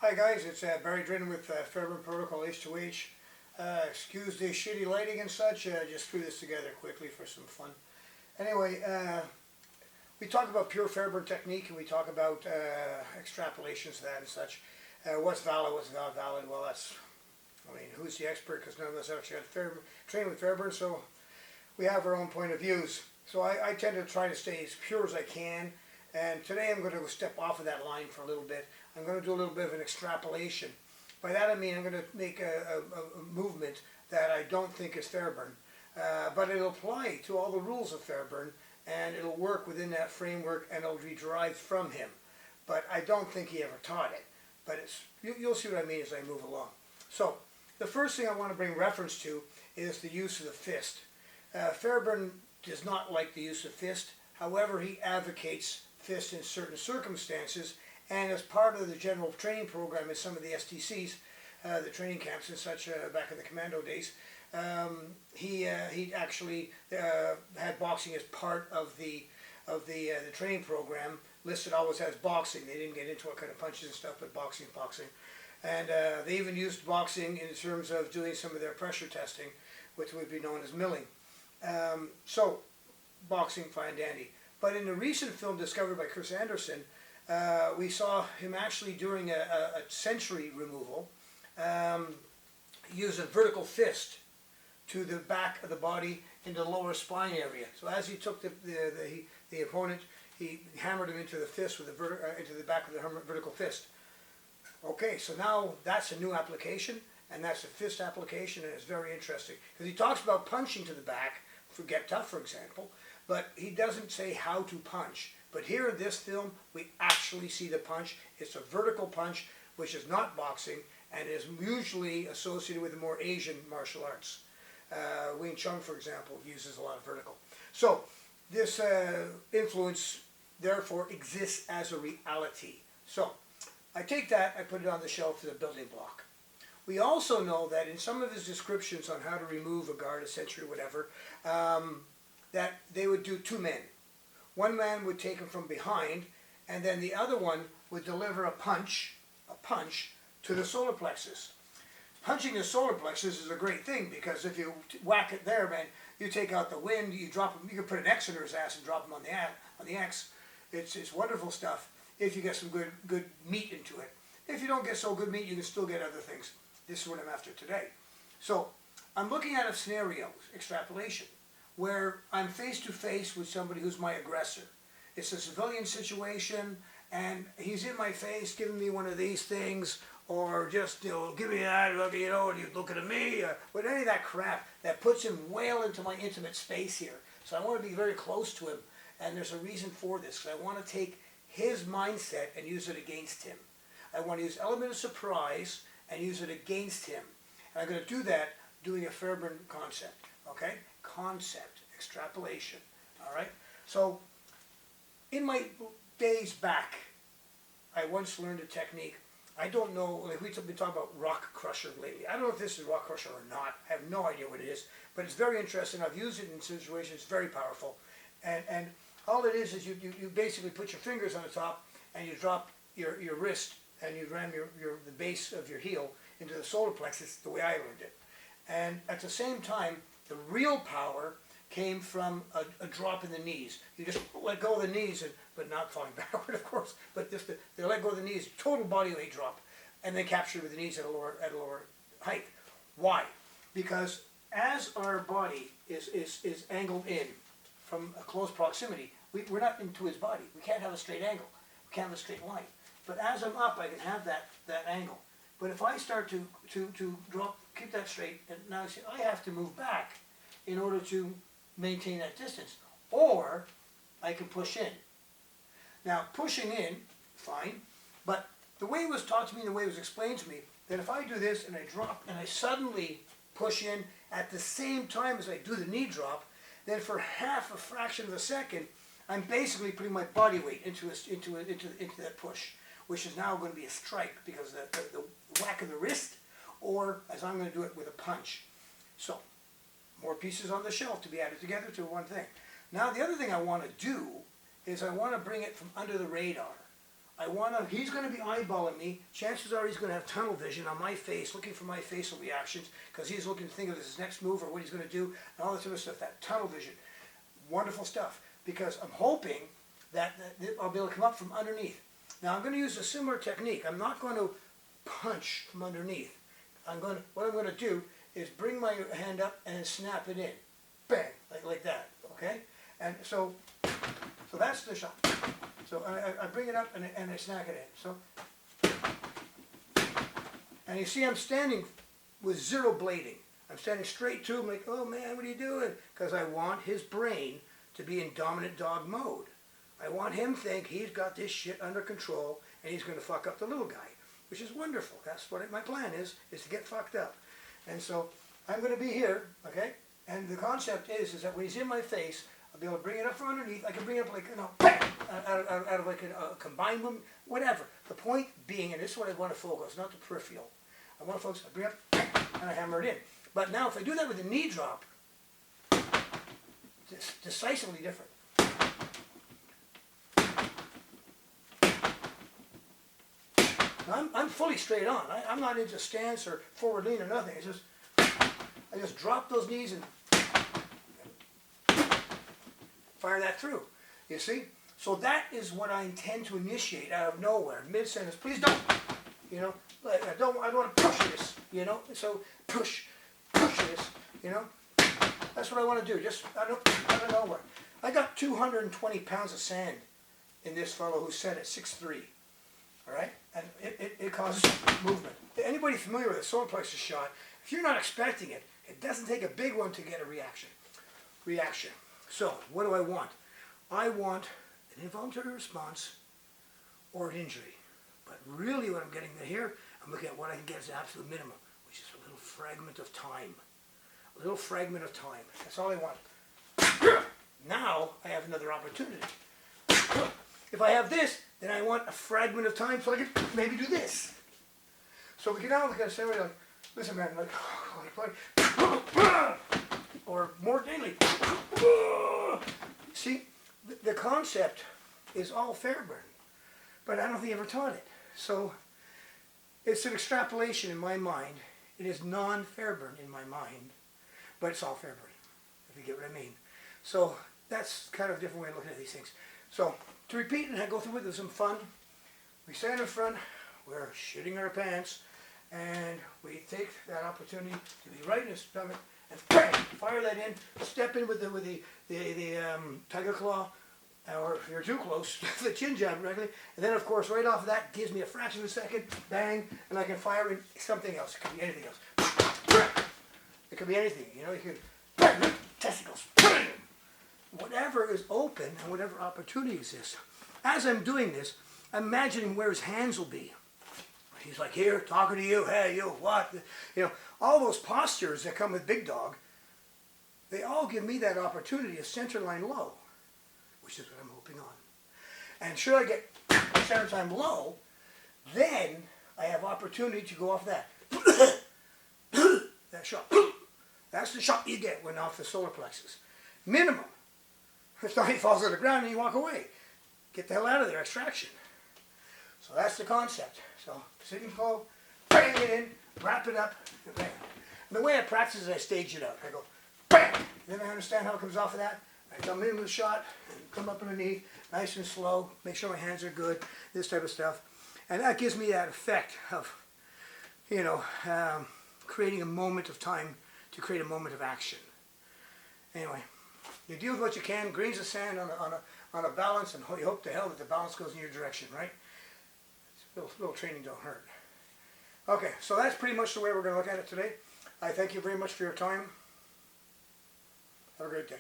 Hi guys, it's Barry Drennan with Fairbairn Protocol H2H. Excuse the shitty lighting and such, just threw this together quickly for some fun. Anyway, we talk about pure Fairbairn technique and we talk about extrapolations of that and such. What's valid, what's not valid, well who's the expert, because none of us actually had training with Fairbairn, so we have our own point of views. So I tend to try to stay as pure as I can, and today I'm going to step off of that line for a little bit. I'm going to do a little bit of an extrapolation. By that I mean I'm going to make a movement that I don't think is Fairbairn, but it'll apply to all the rules of Fairbairn, and it'll work within that framework, and it'll be derived from him. But I don't think he ever taught it. But you'll see what I mean as I move along. So the first thing I want to bring reference to is the use of the fist. Fairbairn does not like the use of fist. However, he advocates fist in certain circumstances, and as part of the general training program in some of the STCs, the training camps and such, back in the commando days, he actually had boxing as part of the training program, listed always as boxing. They didn't get into what kind of punches and stuff, but boxing. And they even used boxing in terms of doing some of their pressure testing, which would be known as milling. So, boxing, fine dandy. But in a recent film discovered by Chris Anderson, we saw him actually during a sensory removal use a vertical fist to the back of the body into the lower spine area. So as he took the opponent, he hammered him into the fist with into the back of the vertical fist. Okay, so now that's a new application, and that's a fist application, and it's very interesting because he talks about punching to the back for Get Tough, for example, but he doesn't say how to punch. But here in this film, we actually see the punch. It's a vertical punch, which is not boxing, and is usually associated with the more Asian martial arts. Wing Chun, for example, uses a lot of vertical. So this influence, therefore, exists as a reality. So I take that, I put it on the shelf as a building block. We also know that in some of his descriptions on how to remove a guard, a sentry, whatever, that they would do two men. One man would take him from behind, and then the other one would deliver a punch to the solar plexus. Punching the solar plexus is a great thing, because if you whack it there, man, you take out the wind, you drop him, you can put an X under his ass and drop him on the X. It's wonderful stuff if you get some good meat into it. If you don't get so good meat, you can still get other things. This is what I'm after today. So I'm looking at a scenario, extrapolation, where I'm face to face with somebody who's my aggressor. It's a civilian situation, and he's in my face giving me one of these things, or just, give me that, look, and you looking at me, with any of that crap that puts him well into my intimate space here. So I want to be very close to him, and there's a reason for this, because I want to take his mindset and use it against him. I want to use element of surprise and use it against him. And I'm going to do that doing a Fairbairn concept, okay? Concept, extrapolation, all right? So, in my days back, I once learned a technique. I don't know, like we've been talking about rock crusher lately. I don't know if this is rock crusher or not. I have no idea what it is, but it's very interesting. I've used it in situations, very powerful. And all it is you basically put your fingers on the top, and you drop your wrist, and you ram the base of your heel into the solar plexus, the way I learned it. And at the same time, the real power came from a drop in the knees. You just let go of the knees, but not falling backward, of course, but just they let go of the knees, total body weight drop, and then capture with the knees at a lower height. Why? Because as our body is angled in from a close proximity, we're not into his body. We can't have a straight angle. We can't have a straight line. But as I'm up, I can have that angle. But if I start to drop, keep that straight, and now see, I have to move back in order to maintain that distance. Or I can push in. Now, pushing in, fine, but the way it was taught to me, the way it was explained to me, that if I do this and I drop and I suddenly push in at the same time as I do the knee drop, then for half a fraction of a second, I'm basically putting my body weight into that push, which is now going to be a strike because of the whack of the wrist, or as I'm going to do it with a punch. So, more pieces on the shelf to be added together to one thing. Now the other thing I want to do is I want to bring it from under the radar. he's going to be eyeballing me. Chances are he's going to have tunnel vision on my face, looking for my facial reactions, because he's looking to think of his next move or what he's going to do, and all this other stuff, that tunnel vision. Wonderful stuff, because I'm hoping that I'll be able to come up from underneath. Now I'm going to use a similar technique. I'm not going to punch from underneath. What I'm going to do is bring my hand up and snap it in. Bang, like that, okay? And so that's the shot. So I bring it up and I snap it in. So, and you see I'm standing with zero blading. I'm standing straight to him like, oh man, what are you doing? Because I want his brain to be in dominant dog mode. I want him to think he's got this shit under control and he's going to fuck up the little guy, which is wonderful. That's what my plan is to get fucked up. And so I'm going to be here, okay? And the concept is that when he's in my face, I'll be able to bring it up from underneath. I can bring it up like, bang, out of like a combined movement, whatever. The point being, and this is what I want to focus, not the peripheral. I want to focus, I bring it up, bang, and I hammer it in. But now if I do that with a knee drop, it's decisively different. I'm fully straight on. I'm not into stance or forward lean or nothing. I just drop those knees and fire that through. You see? So that is what I intend to initiate out of nowhere, mid-sentence. Please don't. You know, I don't want to push this. You know, so push this. You know, that's what I want to do. Just out of nowhere. I got 220 pounds of sand in this fellow who's set at 6'3". All right, and it causes movement. Anybody familiar with a solar plexus shot? If you're not expecting it, it doesn't take a big one to get a reaction. So what do I want? I want an involuntary response or an injury. But really what I'm getting here, I'm looking at what I can get as an absolute minimum, which is a little fragment of time. A little fragment of time. That's all I want. Now I have another opportunity. If I have this, then I want a fragment of time so I can maybe do this. So we can now look at a scenario like, listen man, like, or more daily. See, the concept is all Fairbairn, but I don't think he ever taught it. So it's an extrapolation in my mind. It is non-Fairbairn in my mind, but it's all Fairbairn, if you get what I mean. So that's kind of a different way of looking at these things. So to repeat and go through with some fun, we stand in front, we're shitting our pants, and we take that opportunity to be right in his stomach and bang, fire that in, step in with the tiger claw, or if you're too close, the chin jab directly, and then of course right off of that gives me a fraction of a second, bang, and I can fire in something else. It could be anything else. It could be anything, you know, you could bang, testicles, bang. Whatever is open and whatever opportunity exists. As I'm doing this, I'm imagining where his hands will be. He's like here, talking to you, hey, you, what? You know, all those postures that come with big dog, they all give me that opportunity of center line low, which is what I'm hoping on. And should I get center line low, then I have opportunity to go off that. That shot. That's the shot you get when off the solar plexus. Minimum. If not, he falls on the ground and you walk away. Get the hell out of there, extraction. So that's the concept. So sitting pole, bang it in, wrap it up, and bang. And the way I practice is I stage it out. I go bang, then I understand how it comes off of that. I come in with a shot, and come up underneath, nice and slow, make sure my hands are good, this type of stuff. And that gives me that effect of, you know, creating a moment of time to create a moment of action. Anyway. You deal with what you can, grains of sand on a balance, and you hope to hell that the balance goes in your direction, right? Little training don't hurt. Okay, so that's pretty much the way we're going to look at it today. I thank you very much for your time. Have a great day.